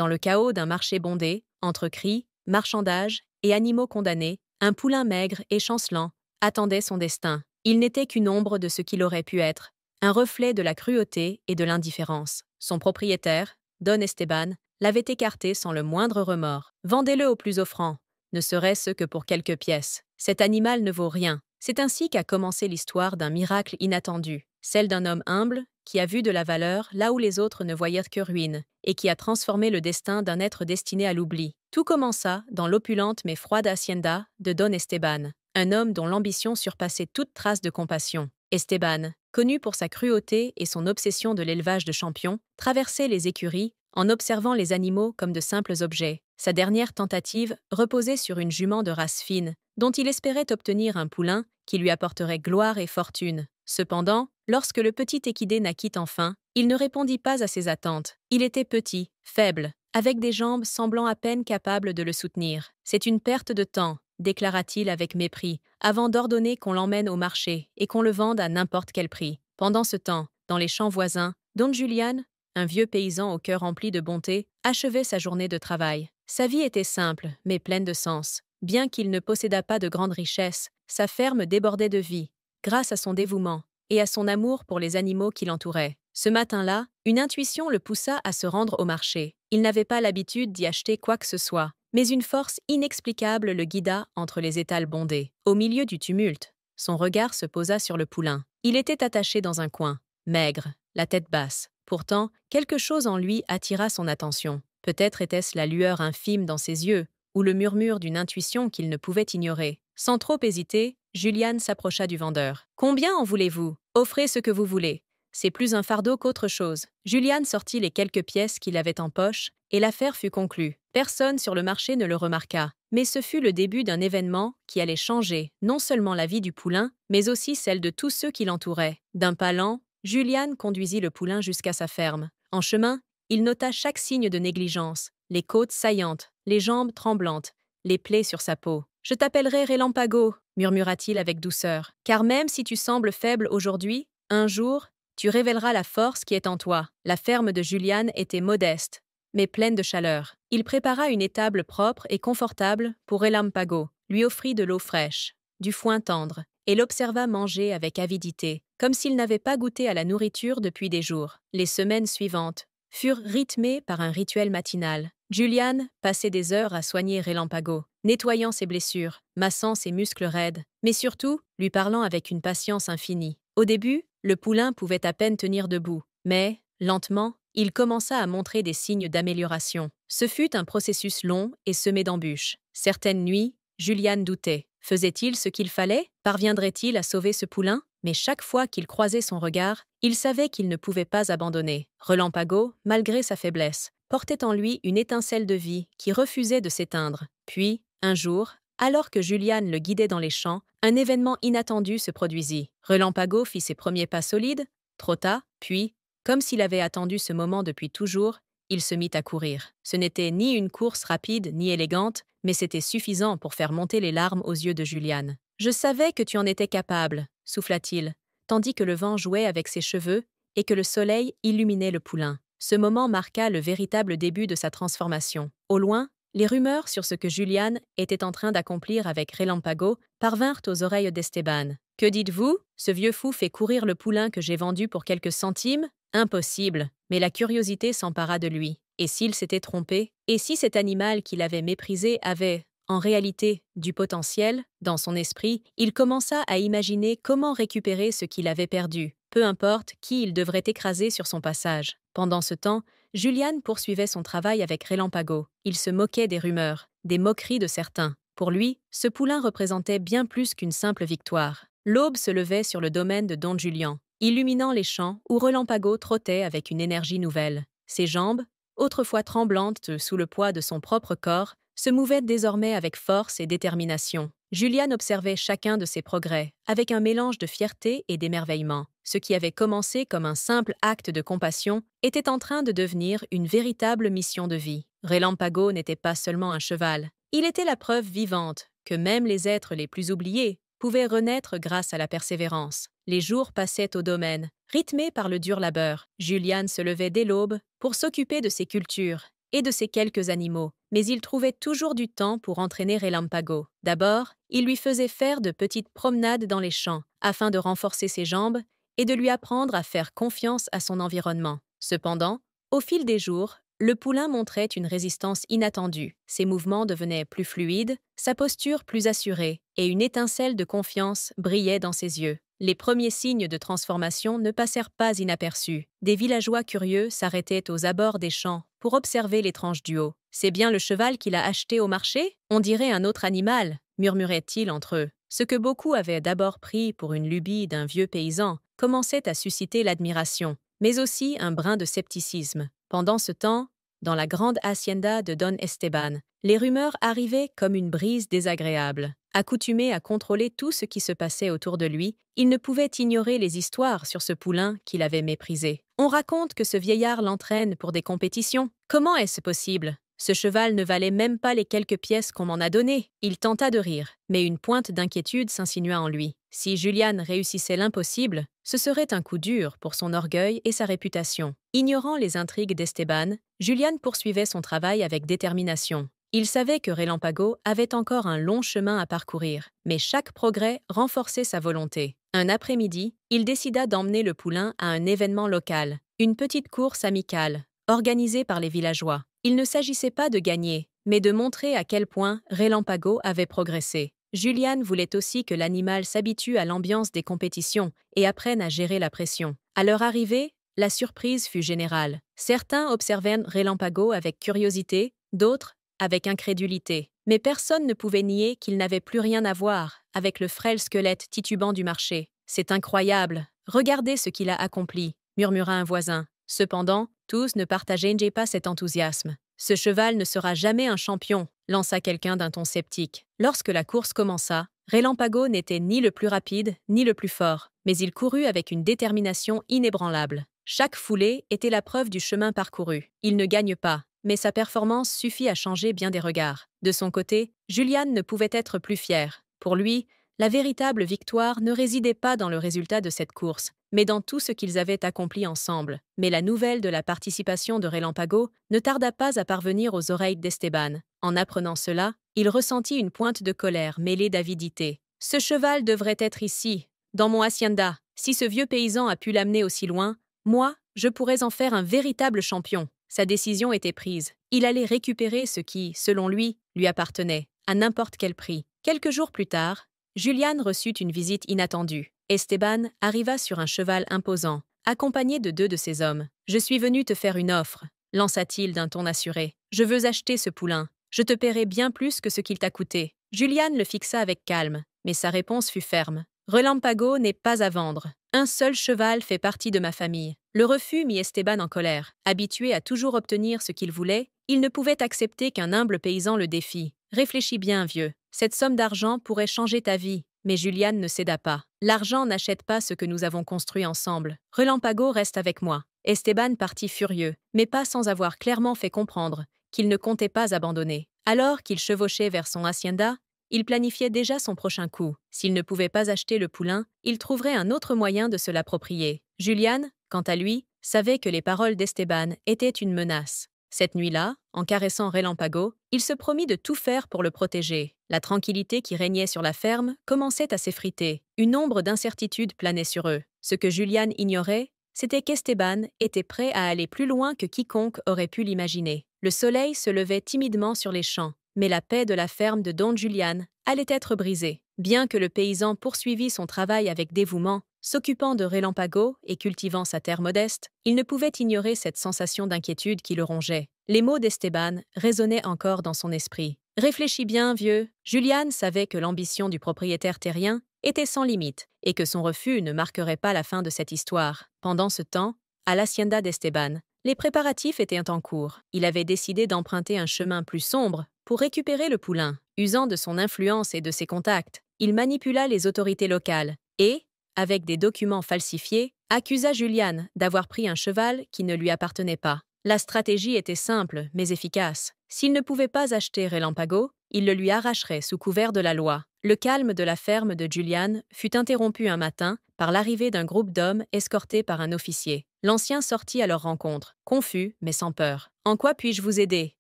Dans le chaos d'un marché bondé, entre cris, marchandages et animaux condamnés, un poulain maigre et chancelant attendait son destin. Il n'était qu'une ombre de ce qu'il aurait pu être, un reflet de la cruauté et de l'indifférence. Son propriétaire, Don Esteban, l'avait écarté sans le moindre remords. « Vendez-le au plus offrant, ne serait-ce que pour quelques pièces. Cet animal ne vaut rien. » C'est ainsi qu'a commencé l'histoire d'un miracle inattendu, celle d'un homme humble qui a vu de la valeur là où les autres ne voyaient que ruine, et qui a transformé le destin d'un être destiné à l'oubli. Tout commença dans l'opulente mais froide hacienda de Don Esteban, un homme dont l'ambition surpassait toute trace de compassion. Esteban, connu pour sa cruauté et son obsession de l'élevage de champions, traversait les écuries en observant les animaux comme de simples objets. Sa dernière tentative reposait sur une jument de race fine, dont il espérait obtenir un poulain qui lui apporterait gloire et fortune. Cependant, lorsque le petit équidé naquit enfin, il ne répondit pas à ses attentes. Il était petit, faible, avec des jambes semblant à peine capables de le soutenir. « C'est une perte de temps », déclara-t-il avec mépris, avant d'ordonner qu'on l'emmène au marché et qu'on le vende à n'importe quel prix. Pendant ce temps, dans les champs voisins, Don Julián, un vieux paysan au cœur rempli de bonté, achevait sa journée de travail. Sa vie était simple, mais pleine de sens. Bien qu'il ne possédât pas de grandes richesses, sa ferme débordait de vie, grâce à son dévouement et à son amour pour les animaux qui l'entouraient. Ce matin-là, une intuition le poussa à se rendre au marché. Il n'avait pas l'habitude d'y acheter quoi que ce soit, mais une force inexplicable le guida entre les étals bondés. Au milieu du tumulte, son regard se posa sur le poulain. Il était attaché dans un coin, maigre, la tête basse. Pourtant, quelque chose en lui attira son attention. Peut-être était-ce la lueur infime dans ses yeux, ou le murmure d'une intuition qu'il ne pouvait ignorer. Sans trop hésiter, Julián s'approcha du vendeur. « Combien en voulez-vous ? Offrez ce que vous voulez. C'est plus un fardeau qu'autre chose. » Julián sortit les quelques pièces qu'il avait en poche, et l'affaire fut conclue. Personne sur le marché ne le remarqua, mais ce fut le début d'un événement qui allait changer non seulement la vie du poulain, mais aussi celle de tous ceux qui l'entouraient. D'un pas lent, Julián conduisit le poulain jusqu'à sa ferme. En chemin, il nota chaque signe de négligence, les côtes saillantes, les jambes tremblantes, les plaies sur sa peau. « Je t'appellerai Relampago », murmura-t-il avec douceur, « car même si tu sembles faible aujourd'hui, un jour, tu révéleras la force qui est en toi. » La ferme de Julián était modeste, mais pleine de chaleur. Il prépara une étable propre et confortable pour Relampago, lui offrit de l'eau fraîche, du foin tendre, et l'observa manger avec avidité, comme s'il n'avait pas goûté à la nourriture depuis des jours. Les semaines suivantes furent rythmées par un rituel matinal. Julián passait des heures à soigner Relampago, nettoyant ses blessures, massant ses muscles raides, mais surtout lui parlant avec une patience infinie. Au début, le poulain pouvait à peine tenir debout, mais, lentement, il commença à montrer des signes d'amélioration. Ce fut un processus long et semé d'embûches. Certaines nuits, Julián doutait. Faisait-il ce qu'il fallait? Parviendrait-il à sauver ce poulain? Mais chaque fois qu'il croisait son regard, il savait qu'il ne pouvait pas abandonner. Relampago, malgré sa faiblesse, portait en lui une étincelle de vie qui refusait de s'éteindre. Puis, un jour, alors que Julián le guidait dans les champs, un événement inattendu se produisit. Relampago fit ses premiers pas solides, trotta, puis, comme s'il avait attendu ce moment depuis toujours, il se mit à courir. Ce n'était ni une course rapide ni élégante, mais c'était suffisant pour faire monter les larmes aux yeux de Julián. « Je savais que tu en étais capable », souffla-t-il, tandis que le vent jouait avec ses cheveux et que le soleil illuminait le poulain. Ce moment marqua le véritable début de sa transformation. Au loin, les rumeurs sur ce que Julián était en train d'accomplir avec Relampago parvinrent aux oreilles d'Esteban. « Que dites-vous? Ce vieux fou fait courir le poulain que j'ai vendu pour quelques centimes? Impossible !» Mais la curiosité s'empara de lui. Et s'il s'était trompé? Et si cet animal qu'il avait méprisé avait, en réalité, du potentiel? Dans son esprit, il commença à imaginer comment récupérer ce qu'il avait perdu, peu importe qui il devrait écraser sur son passage. Pendant ce temps, Julián poursuivait son travail avec Relampago. Il se moquait des rumeurs, des moqueries de certains. Pour lui, ce poulain représentait bien plus qu'une simple victoire. L'aube se levait sur le domaine de Don Julián, illuminant les champs où Relampago trottait avec une énergie nouvelle. Ses jambes, autrefois tremblantes sous le poids de son propre corps, se mouvait désormais avec force et détermination. Julián observait chacun de ses progrès, avec un mélange de fierté et d'émerveillement. Ce qui avait commencé comme un simple acte de compassion était en train de devenir une véritable mission de vie. Relampago n'était pas seulement un cheval, il était la preuve vivante que même les êtres les plus oubliés pouvaient renaître grâce à la persévérance. Les jours passaient au domaine, rythmés par le dur labeur. Julián se levait dès l'aube pour s'occuper de ses cultures et de ses quelques animaux, mais il trouvait toujours du temps pour entraîner Relampago. D'abord, il lui faisait faire de petites promenades dans les champs, afin de renforcer ses jambes et de lui apprendre à faire confiance à son environnement. Cependant, au fil des jours, le poulain montrait une résistance inattendue. Ses mouvements devenaient plus fluides, sa posture plus assurée, et une étincelle de confiance brillait dans ses yeux. Les premiers signes de transformation ne passèrent pas inaperçus. Des villageois curieux s'arrêtaient aux abords des champs pour observer l'étrange duo. « C'est bien le cheval qu'il a acheté au marché ? On dirait un autre animal » murmuraient-ils entre eux. Ce que beaucoup avaient d'abord pris pour une lubie d'un vieux paysan commençait à susciter l'admiration, mais aussi un brin de scepticisme. Pendant ce temps, dans la grande hacienda de Don Esteban, les rumeurs arrivaient comme une brise désagréable. Accoutumé à contrôler tout ce qui se passait autour de lui, il ne pouvait ignorer les histoires sur ce poulain qu'il avait méprisé. On raconte que ce vieillard l'entraîne pour des compétitions. Comment est-ce possible ? Ce cheval ne valait même pas les quelques pièces qu'on m'en a données. Il tenta de rire, mais une pointe d'inquiétude s'insinua en lui. Si Julian réussissait l'impossible, ce serait un coup dur pour son orgueil et sa réputation. Ignorant les intrigues d'Esteban, Julian poursuivait son travail avec détermination. Il savait que Relampago avait encore un long chemin à parcourir, mais chaque progrès renforçait sa volonté. Un après-midi, il décida d'emmener le poulain à un événement local, une petite course amicale, organisée par les villageois. Il ne s'agissait pas de gagner, mais de montrer à quel point Relampago avait progressé. Julian voulait aussi que l'animal s'habitue à l'ambiance des compétitions et apprenne à gérer la pression. À leur arrivée, la surprise fut générale. Certains observèrent Relampago avec curiosité, d'autres avec incrédulité. Mais personne ne pouvait nier qu'il n'avait plus rien à voir avec le frêle squelette titubant du marché. « C'est incroyable, regardez ce qu'il a accompli », murmura un voisin. Cependant, tous ne partageaient pas cet enthousiasme. « Ce cheval ne sera jamais un champion », lança quelqu'un d'un ton sceptique. Lorsque la course commença, Relampago n'était ni le plus rapide ni le plus fort, mais il courut avec une détermination inébranlable. Chaque foulée était la preuve du chemin parcouru. Il ne gagne pas, mais sa performance suffit à changer bien des regards. De son côté, Julian ne pouvait être plus fier. Pour lui, la véritable victoire ne résidait pas dans le résultat de cette course, mais dans tout ce qu'ils avaient accompli ensemble. Mais la nouvelle de la participation de Relampago ne tarda pas à parvenir aux oreilles d'Esteban. En apprenant cela, il ressentit une pointe de colère mêlée d'avidité. « Ce cheval devrait être ici, dans mon hacienda. Si ce vieux paysan a pu l'amener aussi loin, moi, je pourrais en faire un véritable champion. » Sa décision était prise. Il allait récupérer ce qui, selon lui appartenait, à n'importe quel prix. Quelques jours plus tard, Julian reçut une visite inattendue. Esteban arriva sur un cheval imposant, accompagné de 2 de ses hommes. « Je suis venu te faire une offre », lança-t-il d'un ton assuré. « Je veux acheter ce poulain. Je te paierai bien plus que ce qu'il t'a coûté. » Julian le fixa avec calme, mais sa réponse fut ferme. « Relampago n'est pas à vendre. Un seul cheval fait partie de ma famille. » Le refus mit Esteban en colère. Habitué à toujours obtenir ce qu'il voulait, il ne pouvait accepter qu'un humble paysan le défie. « Réfléchis bien, vieux. Cette somme d'argent pourrait changer ta vie. » Mais Julian ne céda pas. « L'argent n'achète pas ce que nous avons construit ensemble. Relampago reste avec moi. » Esteban partit furieux, mais pas sans avoir clairement fait comprendre qu'il ne comptait pas abandonner. Alors qu'il chevauchait vers son hacienda, il planifiait déjà son prochain coup. S'il ne pouvait pas acheter le poulain, il trouverait un autre moyen de se l'approprier. Julian, quant à lui, savait que les paroles d'Esteban étaient une menace. Cette nuit-là, en caressant Relampago, il se promit de tout faire pour le protéger. La tranquillité qui régnait sur la ferme commençait à s'effriter. Une ombre d'incertitude planait sur eux. Ce que Julian ignorait, c'était qu'Esteban était prêt à aller plus loin que quiconque aurait pu l'imaginer. Le soleil se levait timidement sur les champs, mais la paix de la ferme de Don Julian allait être brisée. Bien que le paysan poursuivît son travail avec dévouement, s'occupant de Relampago et cultivant sa terre modeste, il ne pouvait ignorer cette sensation d'inquiétude qui le rongeait. Les mots d'Esteban résonnaient encore dans son esprit. « Réfléchis bien, vieux. » Julian savait que l'ambition du propriétaire terrien était sans limite et que son refus ne marquerait pas la fin de cette histoire. Pendant ce temps, à l'hacienda d'Esteban, les préparatifs étaient en cours. Il avait décidé d'emprunter un chemin plus sombre pour récupérer le poulain. Usant de son influence et de ses contacts, il manipula les autorités locales et, avec des documents falsifiés, accusa Julian d'avoir pris un cheval qui ne lui appartenait pas. La stratégie était simple, mais efficace. S'il ne pouvait pas acheter Relampago, il le lui arracherait sous couvert de la loi. Le calme de la ferme de Julian fut interrompu un matin par l'arrivée d'un groupe d'hommes escortés par un officier. L'ancien sortit à leur rencontre, confus mais sans peur. « En quoi puis-je vous aider »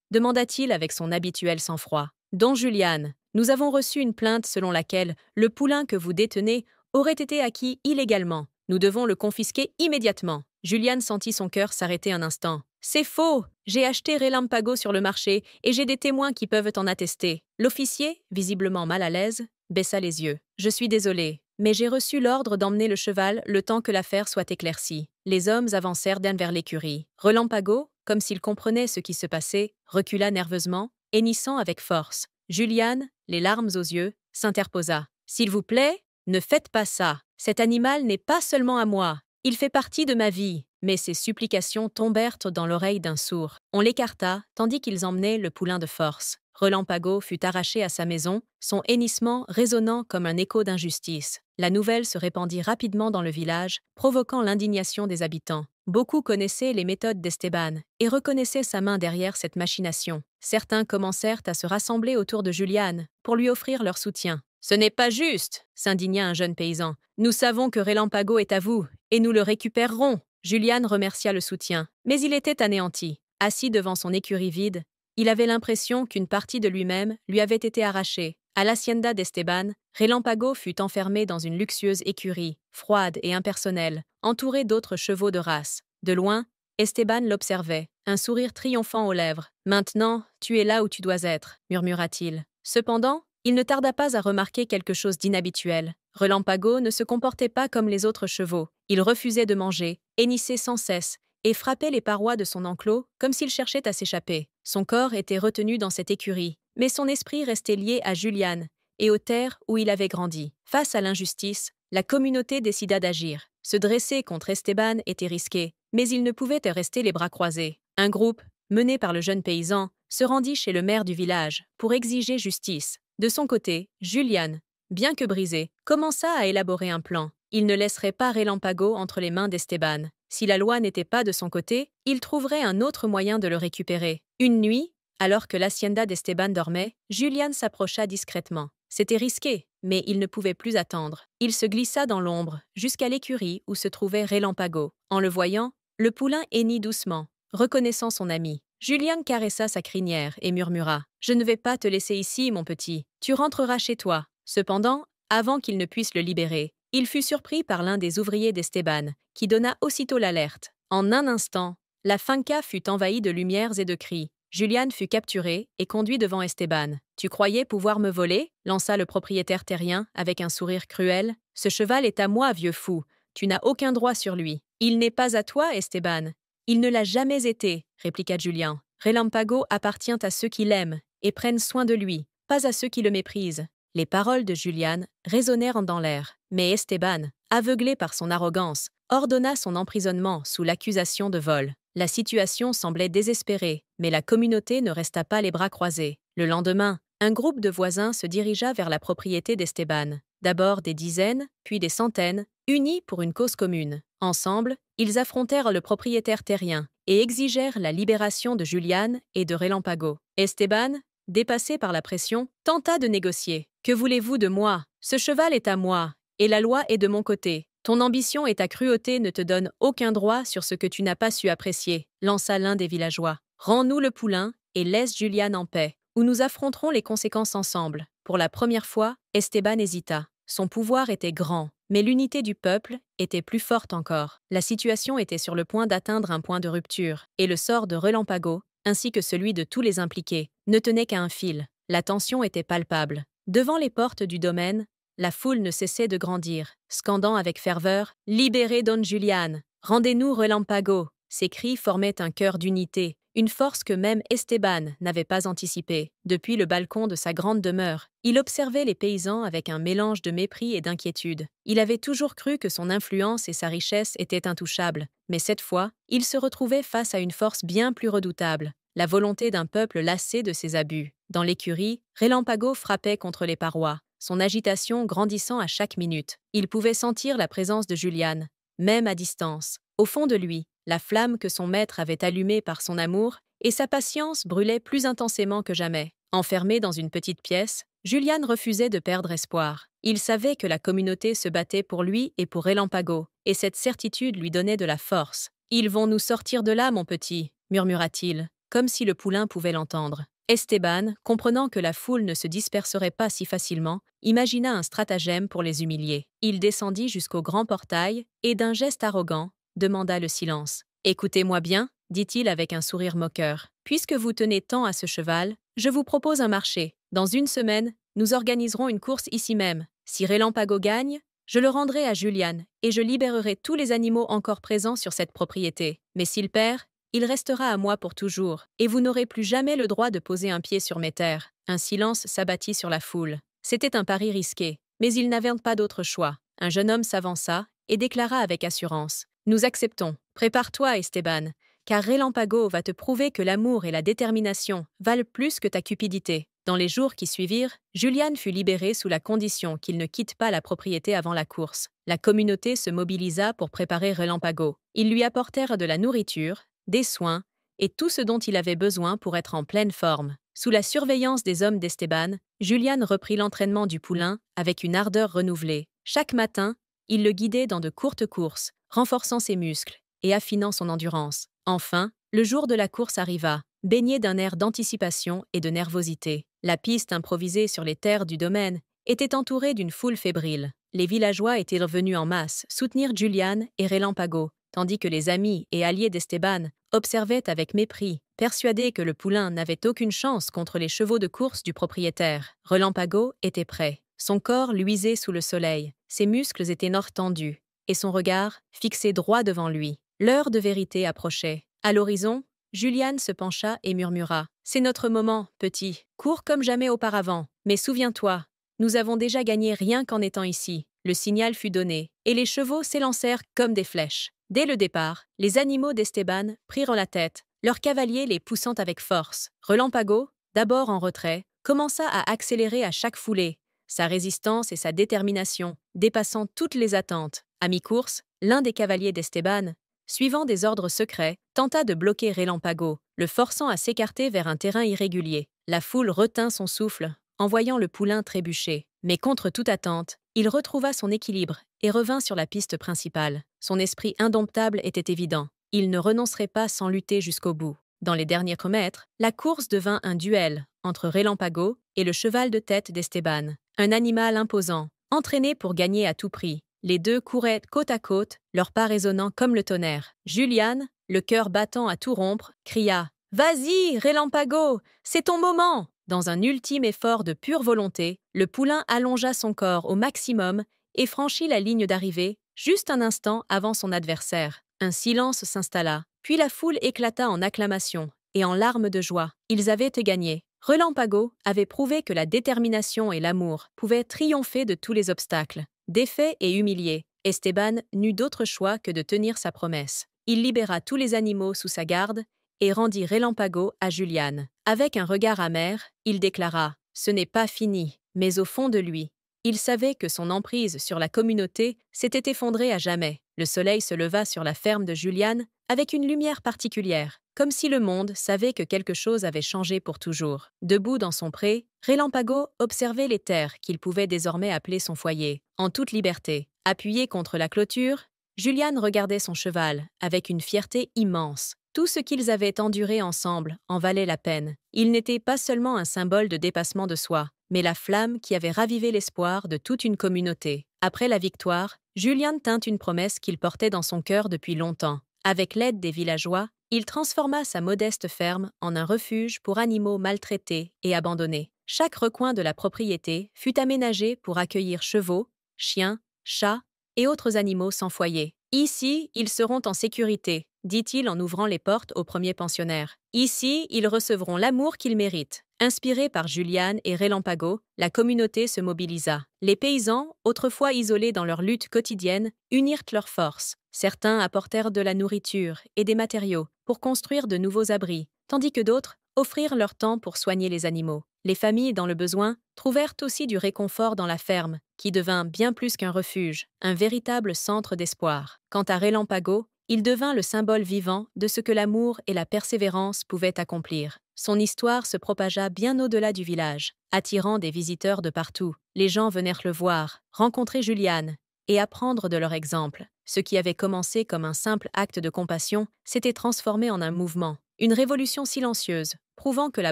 demanda-t-il avec son habituel sang-froid. « Don Julian, nous avons reçu une plainte selon laquelle le poulain que vous détenez aurait été acquis illégalement. Nous devons le confisquer immédiatement. » Julian sentit son cœur s'arrêter un instant. « C'est faux! J'ai acheté Relampago sur le marché et j'ai des témoins qui peuvent en attester. » L'officier, visiblement mal à l'aise, baissa les yeux. « Je suis désolé, mais j'ai reçu l'ordre d'emmener le cheval le temps que l'affaire soit éclaircie. » Les hommes avancèrent d'un vers l'écurie. Relampago, comme s'il comprenait ce qui se passait, recula nerveusement, hennissant avec force. Julian, les larmes aux yeux, s'interposa. « S'il vous plaît, ne faites pas ça. Cet animal n'est pas seulement à moi. Il fait partie de ma vie. » Mais ses supplications tombèrent dans l'oreille d'un sourd. On l'écarta, tandis qu'ils emmenaient le poulain de force. Relampago fut arraché à sa maison, son hennissement résonnant comme un écho d'injustice. La nouvelle se répandit rapidement dans le village, provoquant l'indignation des habitants. Beaucoup connaissaient les méthodes d'Esteban et reconnaissaient sa main derrière cette machination. Certains commencèrent à se rassembler autour de Julian pour lui offrir leur soutien. « Ce n'est pas juste !» s'indigna un jeune paysan. « Nous savons que Relampago est à vous, et nous le récupérerons !» Julian remercia le soutien, mais il était anéanti. Assis devant son écurie vide, il avait l'impression qu'une partie de lui-même lui avait été arrachée. À l'hacienda d'Esteban, Relampago fut enfermé dans une luxueuse écurie, froide et impersonnelle, entourée d'autres chevaux de race. De loin, Esteban l'observait, un sourire triomphant aux lèvres. « Maintenant, tu es là où tu dois être », murmura-t-il. Cependant, il ne tarda pas à remarquer quelque chose d'inhabituel. Relampago ne se comportait pas comme les autres chevaux. Il refusait de manger, hennissait sans cesse, et frappait les parois de son enclos comme s'il cherchait à s'échapper. Son corps était retenu dans cette écurie, mais son esprit restait lié à Julian et aux terres où il avait grandi. Face à l'injustice, la communauté décida d'agir. Se dresser contre Esteban était risqué, mais il ne pouvait rester les bras croisés. Un groupe, mené par le jeune paysan, se rendit chez le maire du village pour exiger justice. De son côté, Julian, bien que brisé, commença à élaborer un plan. Il ne laisserait pas Relampago entre les mains d'Esteban. Si la loi n'était pas de son côté, il trouverait un autre moyen de le récupérer. Une nuit, alors que l'hacienda d'Esteban dormait, Julian s'approcha discrètement. C'était risqué, mais il ne pouvait plus attendre. Il se glissa dans l'ombre, jusqu'à l'écurie où se trouvait Relampago. En le voyant, le poulain hennit doucement, reconnaissant son ami. Julian caressa sa crinière et murmura « Je ne vais pas te laisser ici, mon petit. Tu rentreras chez toi. » Cependant, avant qu'il ne puisse le libérer, il fut surpris par l'un des ouvriers d'Esteban, qui donna aussitôt l'alerte. En un instant, la finca fut envahie de lumières et de cris. Julian fut capturé et conduit devant Esteban. « Tu croyais pouvoir me voler ?» lança le propriétaire terrien avec un sourire cruel. « Ce cheval est à moi, vieux fou. Tu n'as aucun droit sur lui. »« Il n'est pas à toi, Esteban. »« Il ne l'a jamais été, » répliqua Julian. « Relampago appartient à ceux qui l'aiment et prennent soin de lui, pas à ceux qui le méprisent. » Les paroles de Julian résonnèrent dans l'air, mais Esteban, aveuglé par son arrogance, ordonna son emprisonnement sous l'accusation de vol. La situation semblait désespérée, mais la communauté ne resta pas les bras croisés. Le lendemain, un groupe de voisins se dirigea vers la propriété d'Esteban. D'abord des dizaines, puis des centaines, unis pour une cause commune. Ensemble, ils affrontèrent le propriétaire terrien et exigèrent la libération de Julian et de Relampago. Esteban, dépassé par la pression, tenta de négocier. « Que voulez-vous de moi? Ce cheval est à moi, et la loi est de mon côté. Ton ambition et ta cruauté ne te donnent aucun droit sur ce que tu n'as pas su apprécier, » lança l'un des villageois. « Rends-nous le poulain et laisse Julian en paix, ou nous affronterons les conséquences ensemble. » Pour la première fois, Esteban hésita. Son pouvoir était grand, mais l'unité du peuple était plus forte encore. La situation était sur le point d'atteindre un point de rupture, et le sort de Relampago, ainsi que celui de tous les impliqués, ne tenait qu'à un fil. La tension était palpable. Devant les portes du domaine, la foule ne cessait de grandir, scandant avec ferveur « Libérez Don Julian! Rendez-nous Relampago !» Ces cris formaient un chœur d'unité, une force que même Esteban n'avait pas anticipée. Depuis le balcon de sa grande demeure, il observait les paysans avec un mélange de mépris et d'inquiétude. Il avait toujours cru que son influence et sa richesse étaient intouchables, mais cette fois, il se retrouvait face à une force bien plus redoutable, la volonté d'un peuple lassé de ses abus. Dans l'écurie, Relampago frappait contre les parois, son agitation grandissant à chaque minute. Il pouvait sentir la présence de Julian, même à distance. Au fond de lui, la flamme que son maître avait allumée par son amour et sa patience brûlaient plus intensément que jamais. Enfermé dans une petite pièce, Julian refusait de perdre espoir. Il savait que la communauté se battait pour lui et pour Relampago, et cette certitude lui donnait de la force. « Ils vont nous sortir de là, mon petit », murmura-t-il, comme si le poulain pouvait l'entendre. Esteban, comprenant que la foule ne se disperserait pas si facilement, imagina un stratagème pour les humilier. Il descendit jusqu'au grand portail et, d'un geste arrogant, demanda le silence. « Écoutez-moi bien, dit-il avec un sourire moqueur. Puisque vous tenez tant à ce cheval, je vous propose un marché. Dans une semaine, nous organiserons une course ici même. Si Relampago gagne, je le rendrai à Julian et je libérerai tous les animaux encore présents sur cette propriété. Mais s'il perd, il restera à moi pour toujours, et vous n'aurez plus jamais le droit de poser un pied sur mes terres. » Un silence s'abattit sur la foule. C'était un pari risqué, mais ils n'avaient pas d'autre choix. Un jeune homme s'avança et déclara avec assurance. « Nous acceptons. Prépare-toi, Esteban, car Relampago va te prouver que l'amour et la détermination valent plus que ta cupidité. » Dans les jours qui suivirent, Julian fut libéré sous la condition qu'il ne quitte pas la propriété avant la course. La communauté se mobilisa pour préparer Relampago. Ils lui apportèrent de la nourriture, des soins et tout ce dont il avait besoin pour être en pleine forme. Sous la surveillance des hommes d'Esteban, Julian reprit l'entraînement du poulain avec une ardeur renouvelée. Chaque matin, il le guidait dans de courtes courses, renforçant ses muscles et affinant son endurance. Enfin, le jour de la course arriva, baigné d'un air d'anticipation et de nervosité. La piste improvisée sur les terres du domaine était entourée d'une foule fébrile. Les villageois étaient revenus en masse soutenir Julian et Relampago, tandis que les amis et alliés d'Esteban observaient avec mépris, persuadés que le poulain n'avait aucune chance contre les chevaux de course du propriétaire. Relampago était prêt. Son corps luisait sous le soleil, ses muscles étaient tendus, et son regard fixé droit devant lui. L'heure de vérité approchait. À l'horizon, Julian se pencha et murmura. « C'est notre moment, petit. Cours comme jamais auparavant. Mais souviens-toi, nous avons déjà gagné rien qu'en étant ici. » Le signal fut donné, et les chevaux s'élancèrent comme des flèches. Dès le départ, les animaux d'Esteban prirent la tête, leurs cavaliers les poussant avec force. Relampago, d'abord en retrait, commença à accélérer à chaque foulée, sa résistance et sa détermination dépassant toutes les attentes. À mi-course, l'un des cavaliers d'Esteban, suivant des ordres secrets, tenta de bloquer Relampago, le forçant à s'écarter vers un terrain irrégulier. La foule retint son souffle en voyant le poulain trébucher. Mais contre toute attente, il retrouva son équilibre et revint sur la piste principale. Son esprit indomptable était évident. Il ne renoncerait pas sans lutter jusqu'au bout. Dans les derniers kilomètres, la course devint un duel entre Relampago et le cheval de tête d'Esteban, un animal imposant, entraîné pour gagner à tout prix. Les deux couraient côte à côte, leur pas résonnant comme le tonnerre. Julian, le cœur battant à tout rompre, cria « Vas-y, Relampago, c'est ton moment !» Dans un ultime effort de pure volonté, le poulain allongea son corps au maximum et franchit la ligne d'arrivée, juste un instant avant son adversaire. Un silence s'installa, puis la foule éclata en acclamations et en larmes de joie. Ils avaient gagné. Relampago avait prouvé que la détermination et l'amour pouvaient triompher de tous les obstacles. Défait et humilié, Esteban n'eut d'autre choix que de tenir sa promesse. Il libéra tous les animaux sous sa garde et rendit Relampago à Julian. Avec un regard amer, il déclara « Ce n'est pas fini », mais au fond de lui, il savait que son emprise sur la communauté s'était effondrée à jamais. Le soleil se leva sur la ferme de Julian avec une lumière particulière, comme si le monde savait que quelque chose avait changé pour toujours. Debout dans son pré, Relampago observait les terres qu'il pouvait désormais appeler son foyer, en toute liberté. Appuyé contre la clôture, Julian regardait son cheval avec une fierté immense. Tout ce qu'ils avaient enduré ensemble en valait la peine. Il n'était pas seulement un symbole de dépassement de soi, mais la flamme qui avait ravivé l'espoir de toute une communauté. Après la victoire, Julian tint une promesse qu'il portait dans son cœur depuis longtemps. Avec l'aide des villageois, il transforma sa modeste ferme en un refuge pour animaux maltraités et abandonnés. Chaque recoin de la propriété fut aménagé pour accueillir chevaux, chiens, chats et autres animaux sans foyer. « Ici, ils seront en sécurité », dit-il en ouvrant les portes aux premiers pensionnaires. « Ici, ils recevront l'amour qu'ils méritent. » Inspirés par Julian et Relampago, la communauté se mobilisa. Les paysans, autrefois isolés dans leur lutte quotidienne, unirent leurs forces. Certains apportèrent de la nourriture et des matériaux pour construire de nouveaux abris, tandis que d'autres offrirent leur temps pour soigner les animaux. Les familles dans le besoin trouvèrent aussi du réconfort dans la ferme, qui devint bien plus qu'un refuge, un véritable centre d'espoir. Quant à Relampago, il devint le symbole vivant de ce que l'amour et la persévérance pouvaient accomplir. Son histoire se propagea bien au-delà du village, attirant des visiteurs de partout. Les gens vinrent le voir, rencontrer Juliane et apprendre de leur exemple. Ce qui avait commencé comme un simple acte de compassion s'était transformé en un mouvement, une révolution silencieuse, prouvant que la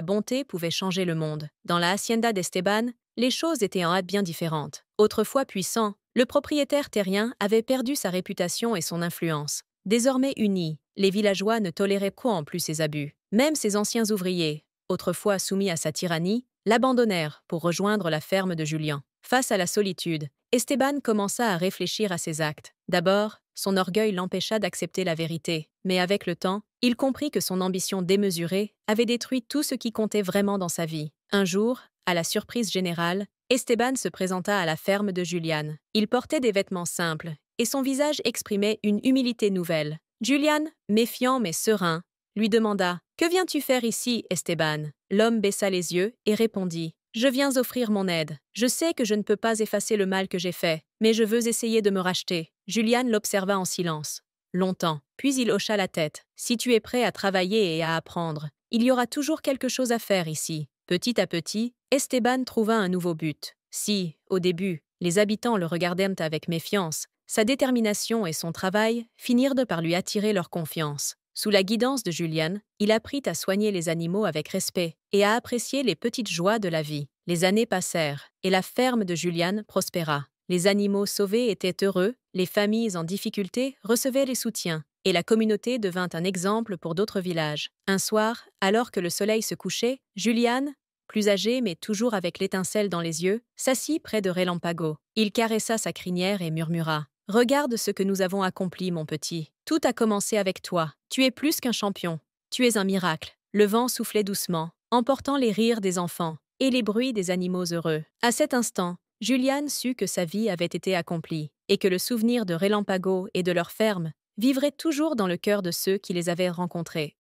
bonté pouvait changer le monde. Dans la hacienda d'Esteban, les choses étaient en hâte bien différentes. Autrefois puissant, le propriétaire terrien avait perdu sa réputation et son influence. Désormais unis, les villageois ne toléraient point plus ses abus. Même ses anciens ouvriers, autrefois soumis à sa tyrannie, l'abandonnèrent pour rejoindre la ferme de Julien. Face à la solitude, Esteban commença à réfléchir à ses actes. D'abord, son orgueil l'empêcha d'accepter la vérité, mais avec le temps, il comprit que son ambition démesurée avait détruit tout ce qui comptait vraiment dans sa vie. Un jour, à la surprise générale, Esteban se présenta à la ferme de Juliane. Il portait des vêtements simples, et son visage exprimait une humilité nouvelle. Juliane, méfiant mais serein, lui demanda « Que viens-tu faire ici, Esteban ?» L'homme baissa les yeux et répondit « Je viens offrir mon aide. Je sais que je ne peux pas effacer le mal que j'ai fait, mais je veux essayer de me racheter. » Juliane l'observa en silence. Longtemps, puis il hocha la tête. « Si tu es prêt à travailler et à apprendre, il y aura toujours quelque chose à faire ici. » Petit à petit, Esteban trouva un nouveau but. Si, au début, les habitants le regardèrent avec méfiance, sa détermination et son travail finirent de par lui attirer leur confiance. Sous la guidance de Juliane, il apprit à soigner les animaux avec respect et à apprécier les petites joies de la vie. Les années passèrent, et la ferme de Juliane prospéra. Les animaux sauvés étaient heureux, les familles en difficulté recevaient les soutiens, et la communauté devint un exemple pour d'autres villages. Un soir, alors que le soleil se couchait, Juliane, plus âgé mais toujours avec l'étincelle dans les yeux, s'assit près de Relampago. Il caressa sa crinière et murmura « Regarde ce que nous avons accompli, mon petit. Tout a commencé avec toi. Tu es plus qu'un champion. Tu es un miracle. » Le vent soufflait doucement, emportant les rires des enfants et les bruits des animaux heureux. À cet instant, Juliane sut que sa vie avait été accomplie et que le souvenir de Relampago et de leur ferme vivrait toujours dans le cœur de ceux qui les avaient rencontrés.